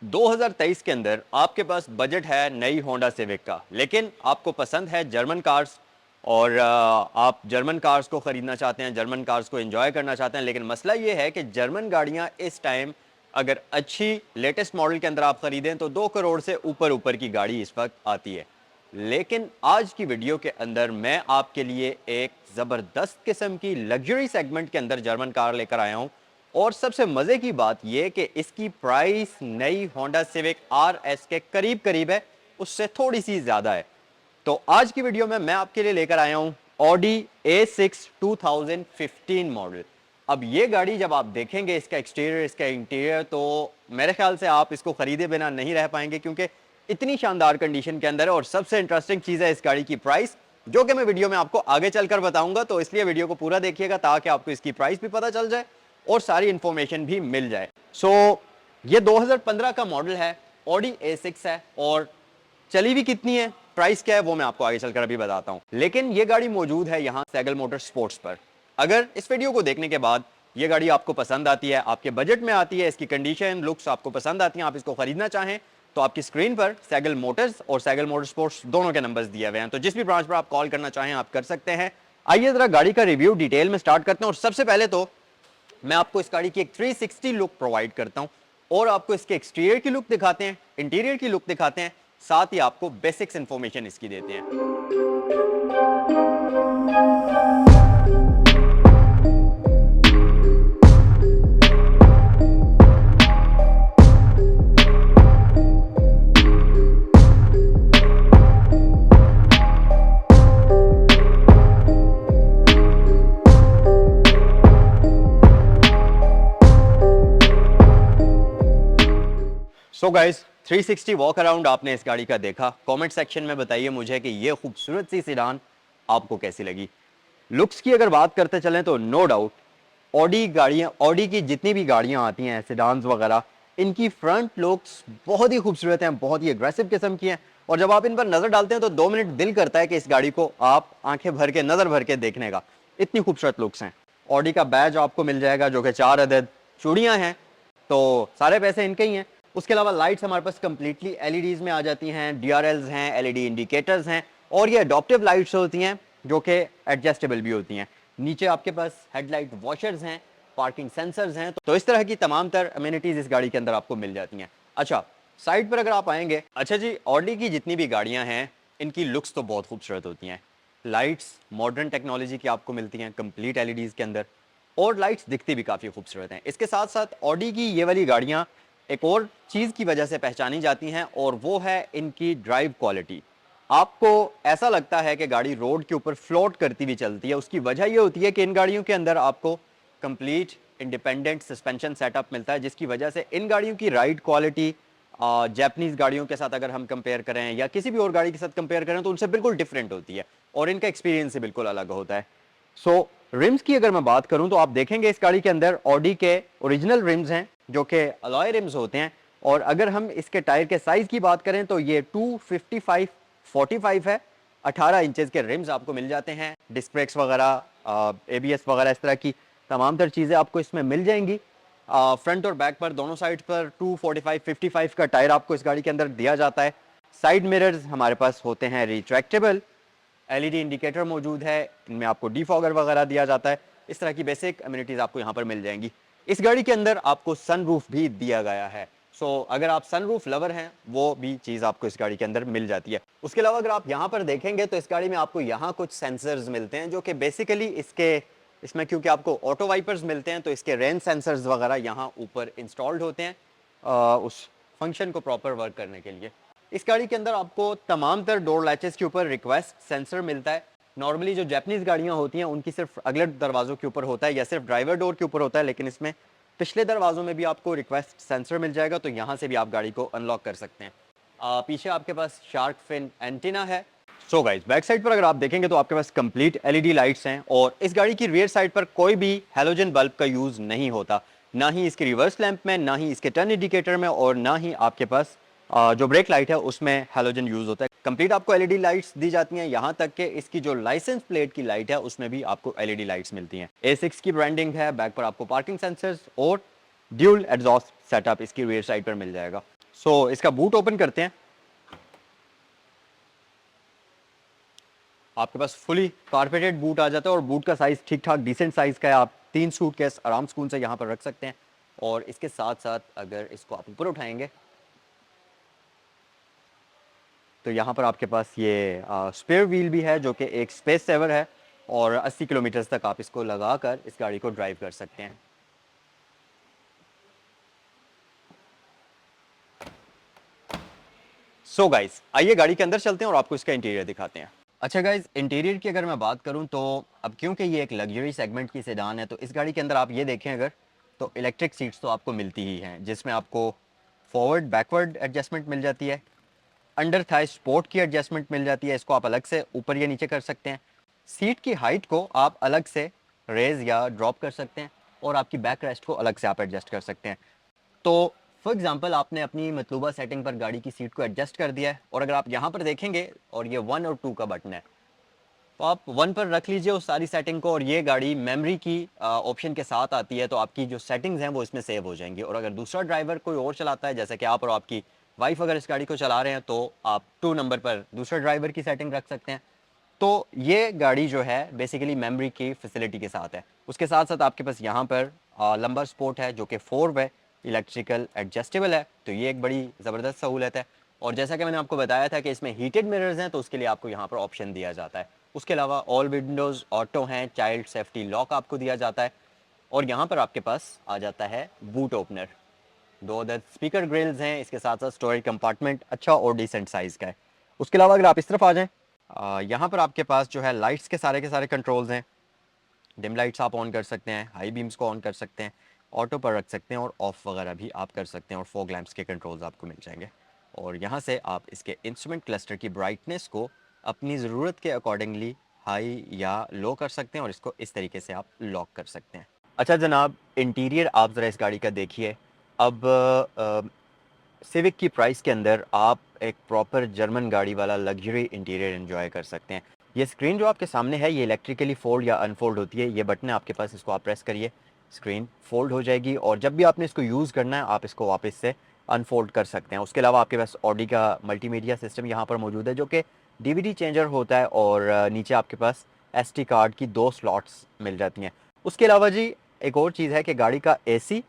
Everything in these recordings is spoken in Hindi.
2023 के अंदर आपके पास बजट है नई होंडा सिविक का, लेकिन आपको पसंद है जर्मन कार्स और आप जर्मन कार्स को ख़रीदना चाहते हैं, जर्मन कार्स को एंजॉय करना चाहते हैं। लेकिन मसला ये है कि जर्मन गाड़ियां इस टाइम अगर अच्छी लेटेस्ट मॉडल के अंदर आप ख़रीदें तो 2 करोड़ से ऊपर ऊपर की गाड़ी इस वक्त आती है। लेकिन आज की वीडियो के अंदर मैं आपके लिए एक ज़बरदस्त किस्म की लग्जरी सेगमेंट के अंदर जर्मन कार लेकर आया हूं। और सबसे मजे की बात यह कि इसकी प्राइस नई होंडा सिविक आरएस के करीब करीब है, उससे थोड़ी सी ज्यादा है। तो आज की वीडियो में मैं आपके लिए लेकर आया हूं ऑडी A6 2015 मॉडल। अब ये गाड़ी जब आप देखेंगे इसका एक्सटीरियर, इसका इंटीरियर, तो मेरे ख्याल से आप इसको खरीदे बिना नहीं रह पाएंगे, क्योंकि इतनी शानदार कंडीशन के अंदर है। और सबसे इंटरेस्टिंग चीज है इस गाड़ी की प्राइस, जो कि मैं वीडियो में आपको आगे चलकर बताऊंगा। तो इसलिए वीडियो को पूरा देखिएगा ताकि आपको इसकी प्राइस भी पता चल जाए और सारी इंफॉर्मेशन भी मिल जाए। ये 2015 का मॉडल है, ऑडी A6 है, और चली भी कितनी है, प्राइस क्या है, वो मैं आपको आगे चलकर अभी बताता हूं। लेकिन ये गाड़ी मौजूद है यहां सैगल मोटर स्पोर्ट्स पर। अगर इस वीडियो को देखने के बाद ये गाड़ी आपको पसंद आती है, आपके बजट में आती है, इसकी कंडीशन लुक्स आपको पसंद आती हैं, आप इसको खरीदना चाहें, तो आपकी स्क्रीन पर सैगल मोटर्स और सैगल मोटर स्पोर्ट्स दोनों के नंबर्स दिए हुए हैं। तो जिस भी ब्रांच पर आप कॉल करना चाहें आप कर सकते हैं। आइए जरा गाड़ी का रिव्यू डिटेल में स्टार्ट करते हैं। और सबसे पहले तो मैं आपको इस गाड़ी की एक 360 लुक प्रोवाइड करता हूं और आपको इसके एक्सटीरियर की लुक दिखाते हैं, इंटीरियर की लुक दिखाते हैं, साथ ही आपको बेसिक्स इंफॉर्मेशन इसकी देते हैं। सो गाइस, 360 वॉक अराउंड आपने इस गाड़ी का देखा। कमेंट सेक्शन में बताइए मुझे कि ये खूबसूरत सी सेडान आपको कैसी लगी। लुक्स की अगर बात करते चलें तो नो डाउट ऑडी की जितनी भी गाड़ियां आती हैं सेडान्स वगैरह, इनकी फ्रंट लुक्स बहुत ही खूबसूरत हैं, बहुत ही एग्रेसिव किस्म की हैं। और जब आप इन पर नजर डालते हैं तो 2 मिनट दिल करता है कि इस गाड़ी को आप आंखें भर के, नजर भर के देखने का। इतनी खूबसूरत लुक्स हैं। ऑडी का बैज आपको मिल जाएगा जो कि 4 अदद चूड़ियां हैं, तो सारे पैसे इनके ही हैं। उसके अलावा लाइट्स हमारे पास कंप्लीटली एलईडीज में आ जाती हैं, डीआरएल्स हैं, एलईडी इंडिकेटर्स हैं, और ये अडॉप्टिव लाइट्स होती हैं जो कि एडजस्टेबल भी होती हैं। नीचे आपके पास हेडलाइट वॉशर्स हैं, पार्किंग सेंसर्स हैं, तो इस तरह की तमाम तर अमेनिटीज इस गाड़ी के अंदर आपको मिल जाती हैं। अच्छा, साइड पर अगर आप आएंगे, अच्छा जी, ऑडी की जितनी भी गाड़ियां हैं इनकी लुक्स तो बहुत खूबसूरत होती हैं। लाइट्स मॉडर्न टेक्नोलॉजी की आपको मिलती हैं कंप्लीट एलईडीज के अंदर, और लाइट्स दिखती भी काफ़ी खूबसूरत हैं। इसके साथ साथ ऑडी की ये वाली गाड़ियाँ एक और चीज़ की वजह से पहचानी जाती हैं, और वो है इनकी ड्राइव क्वालिटी। आपको ऐसा लगता है कि गाड़ी रोड के ऊपर फ्लोट करती हुई चलती है। उसकी वजह ये होती है कि इन गाड़ियों के अंदर आपको कंप्लीट इंडिपेंडेंट सस्पेंशन सेटअप मिलता है, जिसकी वजह से इन गाड़ियों की राइड क्वालिटी जैपनीज गाड़ियों के साथ अगर हम कंपेयर करें या किसी भी और गाड़ी के साथ कंपेयर करें तो उनसे बिल्कुल डिफरेंट होती है, और इनका एक्सपीरियंस से बिल्कुल अलग होता है। सो रिम्स की अगर मैं बात करूं तो आप देखेंगे इस गाड़ी के अंदर ऑडी के ओरिजिनल रिम्स हैं जो कि अलॉय रिम्स होते हैं। और अगर हम इसके टायर के साइज की बात करें तो ये 255/45 है। 18 इंचेस के रिम्स आपको मिल जाते हैं। डिस्क ब्रेक्स वगैरह, एबीएस वगैरह, इस तरह की तमाम तर चीज़ें आपको इसमें मिल जाएंगी। फ्रंट और बैक पर दोनों साइड पर 245/55 का टायर आपको इस गाड़ी के अंदर दिया जाता है। साइड मिरर्स हमारे पास होते हैं रिट्रैक्टेबल। एलईडी इंडिकेटर मौजूद है, इनमें आपको डिफॉगर वगैरह दिया जाता है। इस तरह की बेसिक अम्यूनिटीज आपको यहाँ पर मिल जाएंगी। इस गाड़ी के अंदर आपको सनरूफ भी दिया गया है। अगर आप सनरूफ लवर हैं, वो भी चीज़ आपको इस गाड़ी के अंदर मिल जाती है। उसके अलावा अगर आप यहाँ पर देखेंगे तो इस गाड़ी में आपको यहाँ कुछ सेंसर्स मिलते हैं जो कि बेसिकली इसमें क्योंकि आपको ऑटो वाइपर्स मिलते हैं तो इसके रेन सेंसर्स वगैरह यहाँ ऊपर इंस्टॉल्ड होते हैं उस फंक्शन को प्रॉपर वर्क करने के लिए। इस गाड़ी के अंदर आपको तमाम तर डोर लैचेस के ऊपर रिक्वेस्ट सेंसर मिलता है। नॉर्मली जो जापानीज गाड़ियां होती हैं उनकी सिर्फ अगले दरवाजों के ऊपर होता है या सिर्फ ड्राइवर डोर के ऊपर होता है, लेकिन इसमें पिछले दरवाजों में भी आपको रिक्वेस्ट सेंसर मिल जाएगा, तो यहाँ से भी आप गाड़ी को अनलॉक कर सकते हैं। पीछे आपके पास शार्क फिन एंटीना है। सो गाइस, बैक साइड पर अगर आप देखेंगे तो आपके पास कंप्लीट एलईडी लाइट्स हैं, और इस गाड़ी की रियर साइड पर कोई भी हैलोजन बल्ब का यूज नहीं होता, ना ही इसके रिवर्स लैंप में, ना ही इसके टर्न इंडिकेटर में, और ना ही आपके पास जो ब्रेक लाइट है उसमें हैलोजन यूज होता है। कंप्लीट आपको एलईडी लाइट्स दी जाती हैं, यहाँ तक कि इसकी जो लाइसेंस प्लेट की लाइट है उसमें भी आपको एलईडी लाइट्स मिलती हैं। A6 की ब्रांडिंग है। बैक पर आपको पार्किंग सेंसर्स और ड्यूल एग्जॉस्ट सेटअप इसकी रियर साइड पर मिल जाएगा। सो इसका बूट ओपन करते हैं। आपके पास फुली कारपेटेड बूट आ जाता है और बूट का साइज ठीक ठाक डिसेंट साइज का है। आप 3 सूटकेस आराम सुकून से यहाँ पर रख सकते हैं। और इसके साथ साथ अगर इसको आप ऊपर उठाएंगे तो यहाँ पर आपके पास ये स्पेयर व्हील भी है जो कि एक स्पेस सेवर है, और 80 किलोमीटर तक आप इसको लगाकर इस गाड़ी को ड्राइव कर सकते हैं। सो गाइस, आइए गाड़ी के अंदर चलते हैं और आपको इसका इंटीरियर दिखाते हैं। अच्छा गाइस, इंटीरियर की अगर मैं बात करूं तो अब क्योंकि ये एक लग्जरी सेगमेंट की सेडान है तो इस गाड़ी के अंदर आप ये देखें अगर, तो इलेक्ट्रिक सीट्स तो आपको मिलती ही हैं, जिसमें आपको फॉरवर्ड बैकवर्ड एडजस्टमेंट मिल जाती है, अंडर थाई स्पोर्ट की एडजस्टमेंट मिल जाती है, इसको आप अलग से ऊपर या नीचे कर सकते हैं। सीट की हाइट को आप अलग से रेज या ड्रॉप कर सकते हैं, और आपकी बैक रेस्ट को अलग से आप एडजस्ट कर सकते हैं। तो फॉर एग्जांपल आपने अपनी मतलूबा सेटिंग पर गाड़ी की सीट को एडजस्ट कर दिया है, और अगर आप यहाँ पर देखेंगे और ये 1 और 2 का बटन है, तो आप 1 पर रख लीजिए उस सारी सेटिंग को, और ये गाड़ी मेमोरी की ऑप्शन के साथ आती है, तो आपकी जो सेटिंग्स हैं वो इसमें सेव हो जाएंगी। और अगर दूसरा ड्राइवर कोई और चलाता है, जैसे कि आप और आपकी वाइफ अगर इस गाड़ी को चला रहे हैं, तो आप 2 नंबर पर दूसरे ड्राइवर की सेटिंग रख सकते हैं। तो ये गाड़ी जो है बेसिकली मेमोरी की फैसिलिटी के साथ है। उसके साथ साथ आपके पास यहाँ पर लंबर स्पोर्ट है जो कि 4 वे इलेक्ट्रिकल एडजस्टेबल है, तो ये एक बड़ी ज़बरदस्त सहूलत है। और जैसा कि मैंने आपको बताया था कि इसमें हीटेड मिरर्स हैं, तो उसके लिए आपको यहाँ पर ऑप्शन दिया जाता है। उसके अलावा ऑल विंडोज़ ऑटो हैं, चाइल्ड सेफ्टी लॉक आपको दिया जाता है, और यहाँ पर आपके पास आ जाता है बूट ओपनर। 2 अदद स्पीकर ग्रिल्स हैं, इसके साथ साथ स्टोरेज कंपार्टमेंट अच्छा और डिसेंट साइज़ का है। उसके अलावा अगर आप इस तरफ आ जाएँ, यहाँ पर आपके पास जो है लाइट्स के सारे कंट्रोल्स हैं। डिम लाइट्स आप ऑन कर सकते हैं, हाई बीम्स को ऑन कर सकते हैं, ऑटो पर रख सकते हैं, और ऑफ वगैरह भी आप कर सकते हैं, और फॉग लैंप्स के कंट्रोल्स आपको मिल जाएंगे। और यहाँ से आप इसके इंस्ट्रूमेंट क्लस्टर की ब्राइटनेस को अपनी ज़रूरत के अकॉर्डिंगली हाई या लो कर सकते हैं, और इसको इस तरीके से आप लॉक कर सकते हैं। अच्छा जनाब, इंटीरियर आप ज़रा इस गाड़ी का देखिए। अब सिविक की प्राइस के अंदर आप एक प्रॉपर जर्मन गाड़ी वाला लग्जरी इंटीरियर एंजॉय कर सकते हैं। ये स्क्रीन जो आपके सामने है ये इलेक्ट्रिकली फोल्ड या अनफोल्ड होती है। ये बटन है आपके पास, इसको आप प्रेस करिए, स्क्रीन फोल्ड हो जाएगी, और जब भी आपने इसको यूज़ करना है आप इसको वापस से अनफोल्ड कर सकते हैं। उसके अलावा आपके पास ऑडी का मल्टीमीडिया सिस्टम यहाँ पर मौजूद है जो कि डीवीडी चेंजर होता है, और नीचे आपके पास एसडी कार्ड की 2 स्लॉट्स मिल जाती हैं। उसके अलावा जी एक और चीज़ है कि गाड़ी का एसी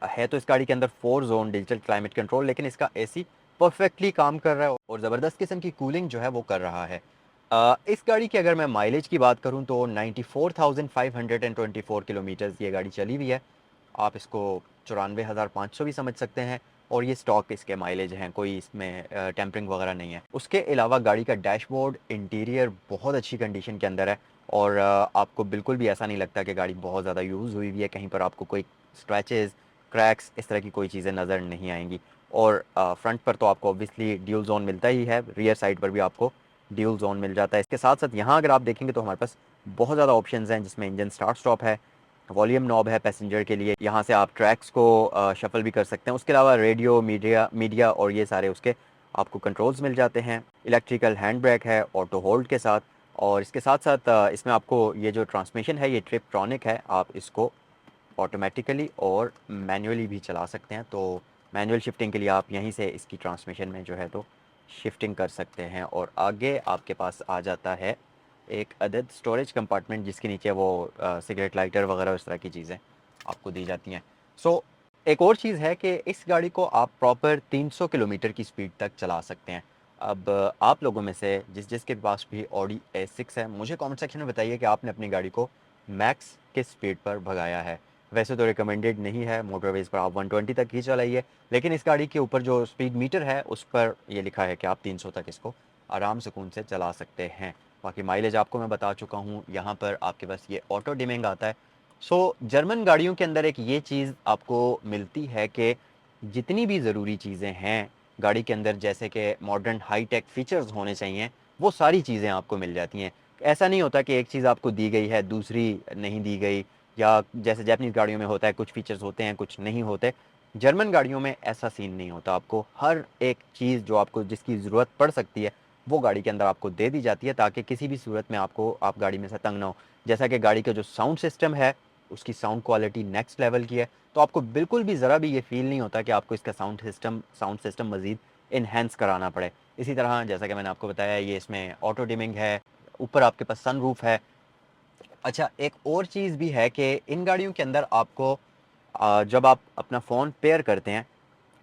है, तो इस गाड़ी के अंदर 4 जोन डिजिटल क्लाइमेट कंट्रोल, लेकिन इसका एसी परफेक्टली काम कर रहा है और ज़बरदस्त किस्म की कूलिंग जो है वो कर रहा है। इस गाड़ी की अगर मैं माइलेज की बात करूं तो 94,524 किलोमीटर्स ये गाड़ी चली हुई है। आप इसको 94,500 भी समझ सकते हैं, और ये स्टॉक इसके माइलेज हैं, कोई इसमें टेम्परिंग वगैरह नहीं है। उसके अलावा गाड़ी का डैशबोर्ड इंटीरियर बहुत अच्छी कंडीशन के अंदर है, और आपको बिल्कुल भी ऐसा नहीं लगता कि गाड़ी बहुत ज़्यादा यूज़ हुई है, कहीं पर आपको कोई स्क्रैचेस क्रैक्स इस तरह की कोई चीज़ें नज़र नहीं आएंगी। और फ्रंट पर तो आपको ऑब्वियसली ड्यूल जोन मिलता ही है, रियर साइड पर भी आपको ड्यूल जोन मिल जाता है। इसके साथ साथ यहाँ अगर आप देखेंगे तो हमारे पास बहुत ज़्यादा ऑप्शंस हैं, जिसमें इंजन स्टार्ट स्टॉप है, वॉल्यूम नॉब है पैसेंजर के लिए, यहाँ से आप ट्रैक्स को शफल भी कर सकते हैं। उसके अलावा रेडियो मीडिया मीडिया और ये सारे उसके आपको कंट्रोल्स मिल जाते हैं। इलेक्ट्रिकल हैंड ब्रेक है ऑटो होल्ड के साथ, और इसके साथ साथ इसमें आपको ये जो ट्रांसमिशन है ये ट्रिपट्रॉनिक है, आप इसको ऑटोमेटिकली और मैनुअली भी चला सकते हैं। तो मैनुअल शिफ्टिंग के लिए आप यहीं से इसकी ट्रांसमिशन में जो है तो शिफ्टिंग कर सकते हैं। और आगे आपके पास आ जाता है एक अदद स्टोरेज कंपार्टमेंट, जिसके नीचे वो सिगरेट लाइटर वगैरह इस तरह की चीज़ें आपको दी जाती हैं। सो एक और चीज़ है कि इस गाड़ी को आप प्रॉपर 300 किलोमीटर की स्पीड तक चला सकते हैं। अब आप लोगों में से जिसके पास भी ऑडी A6 है, मुझे कमेंट सेक्शन में बताइए कि आपने अपनी गाड़ी को मैक्स किस स्पीड पर भगाया है। वैसे तो रिकमेंडेड नहीं है, मोटरवेज़ पर आप 120 तक ही चलाइए, लेकिन इस गाड़ी के ऊपर जो स्पीड मीटर है उस पर ये लिखा है कि आप 300 तक इसको आराम सुकून से चला सकते हैं। बाकी माइलेज आपको मैं बता चुका हूँ, यहाँ पर आपके पास ये ऑटो डिमिंग आता है। सो जर्मन गाड़ियों के अंदर एक ये चीज़ आपको मिलती है कि जितनी भी ज़रूरी चीज़ें हैं गाड़ी के अंदर, जैसे कि मॉडर्न हाई टेक फीचर्स होने चाहिए, वो सारी चीज़ें आपको मिल जाती हैं। ऐसा नहीं होता कि एक चीज़ आपको दी गई है दूसरी नहीं दी गई, या जैसे जापानीज़ गाड़ियों में होता है कुछ फीचर्स होते हैं कुछ नहीं होते। जर्मन गाड़ियों में ऐसा सीन नहीं होता, आपको हर एक चीज़ जो आपको जिसकी ज़रूरत पड़ सकती है वो गाड़ी के अंदर आपको दे दी जाती है, ताकि किसी भी सूरत में आपको आप गाड़ी में से तंग ना हो। जैसा कि गाड़ी का जो साउंड सिस्टम है उसकी साउंड क्वालिटी नेक्स्ट लेवल की है, तो आपको बिल्कुल भी ज़रा भी ये फील नहीं होता कि आपको इसका साउंड सिस्टम मज़ीद इन्हेंस कराना पड़े। इसी तरह जैसा कि मैंने आपको बताया, ये इसमें ऑटो डिमिंग है, ऊपर आपके पास सनरूफ है। अच्छा, एक और चीज़ भी है कि इन गाड़ियों के अंदर आपको जब आप अपना फ़ोन पेयर करते हैं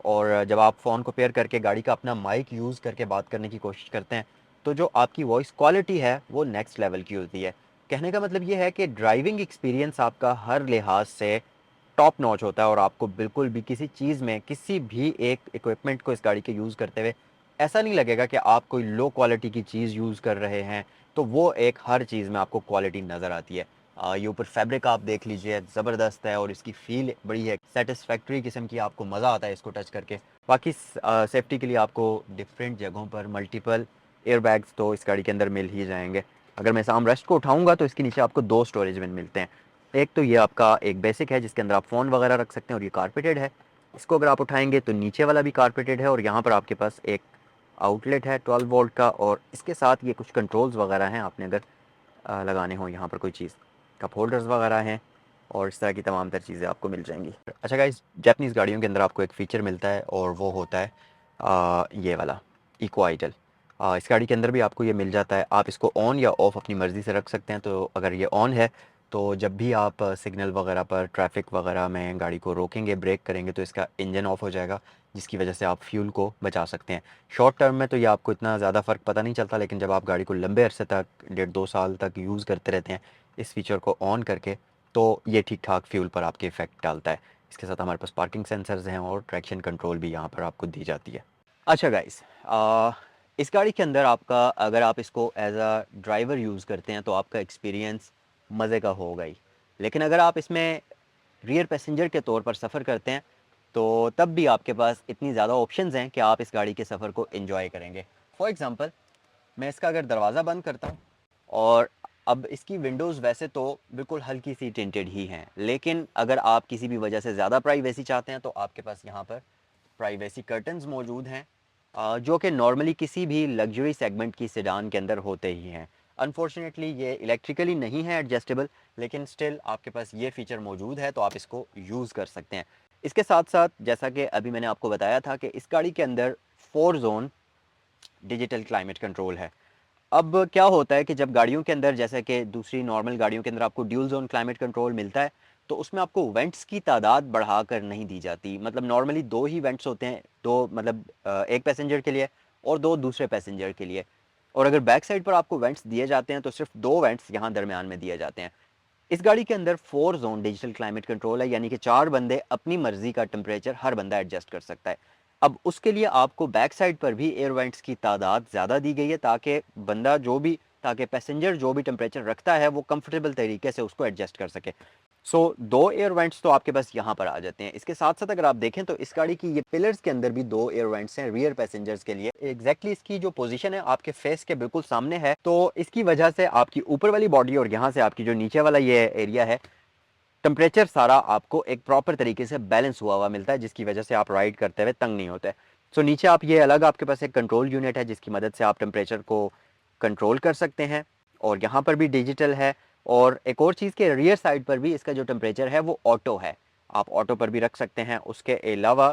और जब आप फ़ोन को पेयर करके गाड़ी का अपना माइक यूज़ करके बात करने की कोशिश करते हैं, तो जो आपकी वॉइस क्वालिटी है वो नेक्स्ट लेवल की होती है। कहने का मतलब ये है कि ड्राइविंग एक्सपीरियंस आपका हर लिहाज से टॉप नॉच होता है और आपको बिल्कुल भी किसी चीज़ में, किसी भी एक इक्विपमेंट को इस गाड़ी के यूज़ करते हुए ऐसा नहीं लगेगा कि आप कोई लो क्वालिटी की चीज़ यूज़ कर रहे हैं। तो वो एक हर चीज़ में आपको क्वालिटी नज़र आती है। ये ऊपर फैब्रिक आप देख लीजिए, ज़बरदस्त है और इसकी फ़ील बड़ी है, सेटिस्फैक्टरी किस्म की, आपको मज़ा आता है इसको टच करके। बाकी सेफ्टी के लिए आपको डिफरेंट जगहों पर मल्टीपल एयरबैग्स तो इस गाड़ी के अंदर मिल ही जाएंगे। अगर मैं इस आर्मरेस्ट को उठाऊंगा तो इसके नीचे आपको 2 स्टोरेज बिन मिलते हैं। एक तो ये आपका एक बेसिक है जिसके अंदर आप फ़ोन वगैरह रख सकते हैं और ये कारपेटेड है। इसको अगर आप उठाएंगे तो नीचे वाला भी कारपेटेड है और यहाँ पर आपके पास एक आउटलेट है 12 वोल्ट का, और इसके साथ ये कुछ कंट्रोल्स वगैरह हैं, आपने अगर लगाने हो यहाँ पर कोई चीज़, कप होल्डर्स वगैरह हैं और इस तरह की तमाम तर चीज़ें आपको मिल जाएंगी। अच्छा गाइस, जापानीज़ गाड़ियों के अंदर आपको एक फ़ीचर मिलता है और वो होता है ये वाला इको आइडल। इस गाड़ी के अंदर भी आपको ये मिल जाता है। आप इसको ऑन या ऑफ़ अपनी मर्ज़ी से रख सकते हैं। तो अगर ये ऑन है तो जब भी आप सिग्नल वगैरह पर, ट्रैफिक वगैरह में गाड़ी को रोकेंगे, ब्रेक करेंगे, तो इसका इंजन ऑफ हो जाएगा, जिसकी वजह से आप फ्यूल को बचा सकते हैं। शॉर्ट टर्म में तो ये आपको इतना ज़्यादा फ़र्क पता नहीं चलता, लेकिन जब आप गाड़ी को लंबे अरसे तक, 1.5-2 साल तक यूज़ करते रहते हैं इस फीचर को ऑन करके, तो ये ठीक ठाक फ्यूल पर आपके इफ़ेक्ट डालता है। इसके साथ हमारे पास पार्किंग सेंसर्स हैं और ट्रैक्शन कंट्रोल भी यहाँ पर आपको दी जाती है। अच्छा गाइस, इस गाड़ी के अंदर आपका, अगर आप इसको एज अ ड्राइवर यूज़ करते हैं तो आपका एक्सपीरियंस मज़े का होगा ही। लेकिन अगर आप इसमें रियर पैसेंजर के तौर पर सफ़र करते हैं तो तब भी आपके पास इतनी ज़्यादा ऑप्शंस हैं कि आप इस गाड़ी के सफ़र को एंजॉय करेंगे। फॉर एग्ज़ाम्पल, मैं इसका अगर दरवाज़ा बंद करता हूँ, और अब इसकी विंडोज़ वैसे तो बिल्कुल हल्की सी टिंटेड ही हैं, लेकिन अगर आप किसी भी वजह से ज़्यादा प्राइवेसी चाहते हैं तो आपके पास यहाँ पर प्राइवेसी कर्टन्स मौजूद हैं, जो कि नॉर्मली किसी भी लग्जरी सेगमेंट की सेडान के अंदर होते ही हैं। अनफॉर्चुनेटली ये इलेक्ट्रिकली नहीं है एडजस्टेबल, लेकिन स्टिल आपके पास ये फ़ीचर मौजूद है तो आप इसको यूज़ कर सकते हैं। इसके साथ साथ जैसा कि अभी मैंने आपको बताया था कि इस गाड़ी के अंदर 4 जोन डिजिटल क्लाइमेट कंट्रोल है। अब क्या होता है कि जब गाड़ियों के अंदर, जैसे कि दूसरी नॉर्मल गाड़ियों के अंदर आपको ड्यूल जोन क्लाइमेट कंट्रोल मिलता है, तो उसमें आपको वेंट्स की तादाद बढ़ाकर नहीं दी जाती। मतलब नॉर्मली 2 ही वेंट्स होते हैं, 2 मतलब एक पैसेंजर के लिए और 2 दूसरे पैसेंजर के लिए। और अगर बैक साइड पर आपको वेंट्स दिए जाते हैं तो सिर्फ 2 वेंट्स यहाँ दरमियान में दिए जाते हैं। इस गाड़ी के अंदर 4 जोन डिजिटल क्लाइमेट कंट्रोल है, यानी कि 4 बंदे अपनी मर्जी का टेम्परेचर हर बंदा एडजस्ट कर सकता है। अब उसके लिए आपको बैक साइड पर भी एयर वेंट्स की तादाद ज़्यादा दी गई है, ताकि पैसेंजर जो भी टेम्परेचर रखता है वो कंफर्टेबल तरीके से उसको एडजस्ट कर सके। सो 2 एयर वेंट्स तो आपके पास यहाँ पर आ जाते हैं। इसके साथ साथ अगर आप देखें तो इस गाड़ी की ये पिलर्स के अंदर भी 2 एयर वेंट्स हैं रियर पैसेंजर्स के लिए। एग्जैक्टली इसकी जो पोजीशन है आपके फेस के बिल्कुल सामने है, तो इसकी वजह से आपकी ऊपर वाली बॉडी और यहाँ से आपकी जो नीचे वाला ये एरिया है, टेम्परेचर सारा आपको एक प्रॉपर तरीके से बैलेंस हुआ हुआ मिलता है, जिसकी वजह से आप राइड करते हुए तंग नहीं होते। सो नीचे आप ये अलग, आपके पास एक कंट्रोल यूनिट है जिसकी मदद से आप टेम्परेचर को कंट्रोल कर सकते हैं, और यहाँ पर भी डिजिटल है। और एक और चीज़ के रियर साइड पर भी इसका जो टेम्परेचर है वो ऑटो है, आप ऑटो पर भी रख सकते हैं। उसके अलावा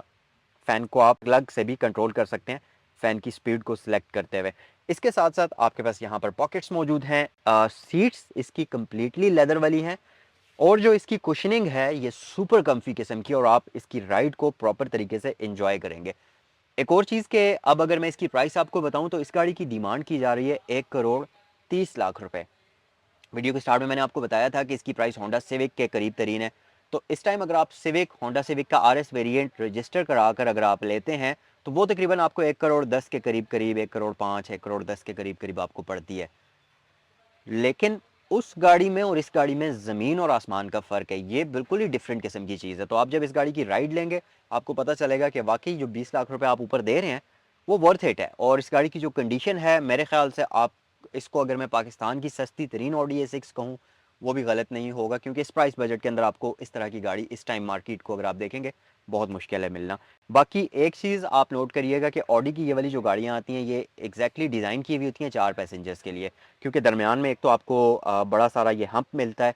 फ़ैन को आप प्लग से भी कंट्रोल कर सकते हैं, फ़ैन की स्पीड को सिलेक्ट करते हुए। इसके साथ साथ आपके पास यहाँ पर पॉकेट्स मौजूद हैं। सीट्स इसकी कम्प्लीटली लेदर वाली हैं, और जो इसकी कुशनिंग है ये सुपर कम्फी किस्म की, और आप इसकी राइड को प्रॉपर तरीके से एंजॉय करेंगे। एक और चीज़ के, अब अगर मैं इसकी प्राइस आपको बताऊं तो इस गाड़ी की डिमांड की जा रही है 1 करोड़ 30 लाख रुपए। वीडियो के स्टार्ट में मैंने आपको बताया था कि इसकी प्राइस होंडा सिविक के करीब तरीन है। तो इस टाइम अगर आप होंडा सिविक का RS वेरिएंट रजिस्टर कराकर अगर आप लेते हैं तो वो तकरीबन आपको 1 करोड़ 10 के करीब करीब, 1 करोड़ 5, 1 करोड़ 10 के करीब करीब आपको पड़ती है। लेकिन उस गाड़ी में और इस गाड़ी में ज़मीन और आसमान का फ़र्क है, ये बिल्कुल ही डिफरेंट किस्म की चीज़ है। तो आप जब इस गाड़ी की राइड लेंगे आपको पता चलेगा कि वाकई जो 20 लाख रुपए आप ऊपर दे रहे हैं वो वर्थ इट है। और इस गाड़ी की जो कंडीशन है, मेरे ख्याल से आप इसको, अगर मैं पाकिस्तान की सस्ती तरीन ऑडी A6 कहूँ वो भी गलत नहीं होगा, क्योंकि इस प्राइस बजट के अंदर आपको इस तरह की गाड़ी इस टाइम मार्केट को अगर आप देखेंगे बहुत मुश्किल है मिलना। बाकी एक चीज़ आप नोट करिएगा कि ऑडी की ये वाली जो गाड़ियाँ आती हैं ये एग्जैक्टली डिज़ाइन की हुई होती हैं 4 पैसेंजर्स के लिए, क्योंकि दरमियान में एक तो आपको बड़ा सारा ये हम्प मिलता है,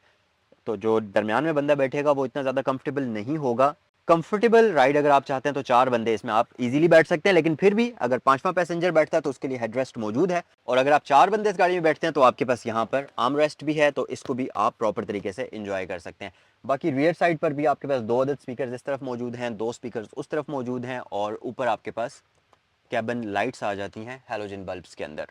तो जो दरमियान में बंदा बैठेगा वो इतना ज़्यादा कंफर्टेबल नहीं होगा। कंफर्टेबल राइड अगर आप चाहते हैं तो 4 बंदे इसमें आप इजीली बैठ सकते हैं, लेकिन फिर भी अगर 5वां पैसेंजर बैठता है तो उसके लिए हेडरेस्ट मौजूद है। और अगर आप 4 बंदे इस गाड़ी में बैठते हैं तो आपके पास यहाँ पर आर्म रेस्ट भी है, तो इसको भी आप प्रॉपर तरीके से इंजॉय कर सकते हैं। बाकी रियर साइड पर भी आपके पास 2 अदद स्पीकर इस तरफ मौजूद हैं, 2 स्पीकर उस तरफ मौजूद हैं, और ऊपर आपके पास कैबिन लाइट्स आ जाती हैं हैलोजन बल्ब्स के अंदर।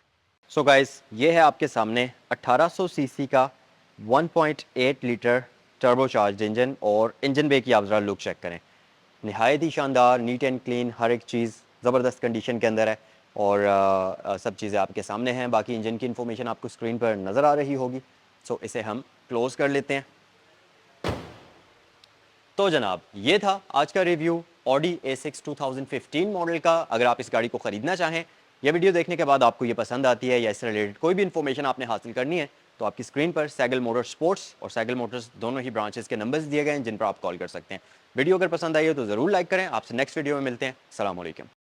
सो गाइस, ये है आपके सामने 1800 सीसी का 1.8 लीटर टर्बोचार्ज्ड इंजन, और इंजन बे की आप ज़रा लुक चेक करें। नहायत ही शानदार, नीट एंड क्लीन, हर एक चीज़ ज़बरदस्त कंडीशन के अंदर है, और सब चीज़ें आपके सामने हैं। बाकी इंजन की इन्फॉर्मेशन आपको स्क्रीन पर नज़र आ रही होगी। सो इसे हम क्लोज़ कर लेते हैं। तो जनाब, ये था आज का रिव्यू ऑडी A6 2015 मॉडल का। अगर आप इस गाड़ी को ख़रीदना चाहें, यह वीडियो देखने के बाद आपको ये पसंद आती है या इससे रिलेटेड कोई भी इन्फॉर्मेशन आपने हासिल करनी है, तो आपकी स्क्रीन पर सैगल मोटर स्पोर्ट्स और सैगल मोटर्स दोनों ही ब्रांचेस के नंबर्स दिए गए हैं जिन पर आप कॉल कर सकते हैं। वीडियो अगर पसंद आई हो तो ज़रूर लाइक करें। आपसे नेक्स्ट वीडियो में मिलते हैं। अस्सलाम वालेकुम।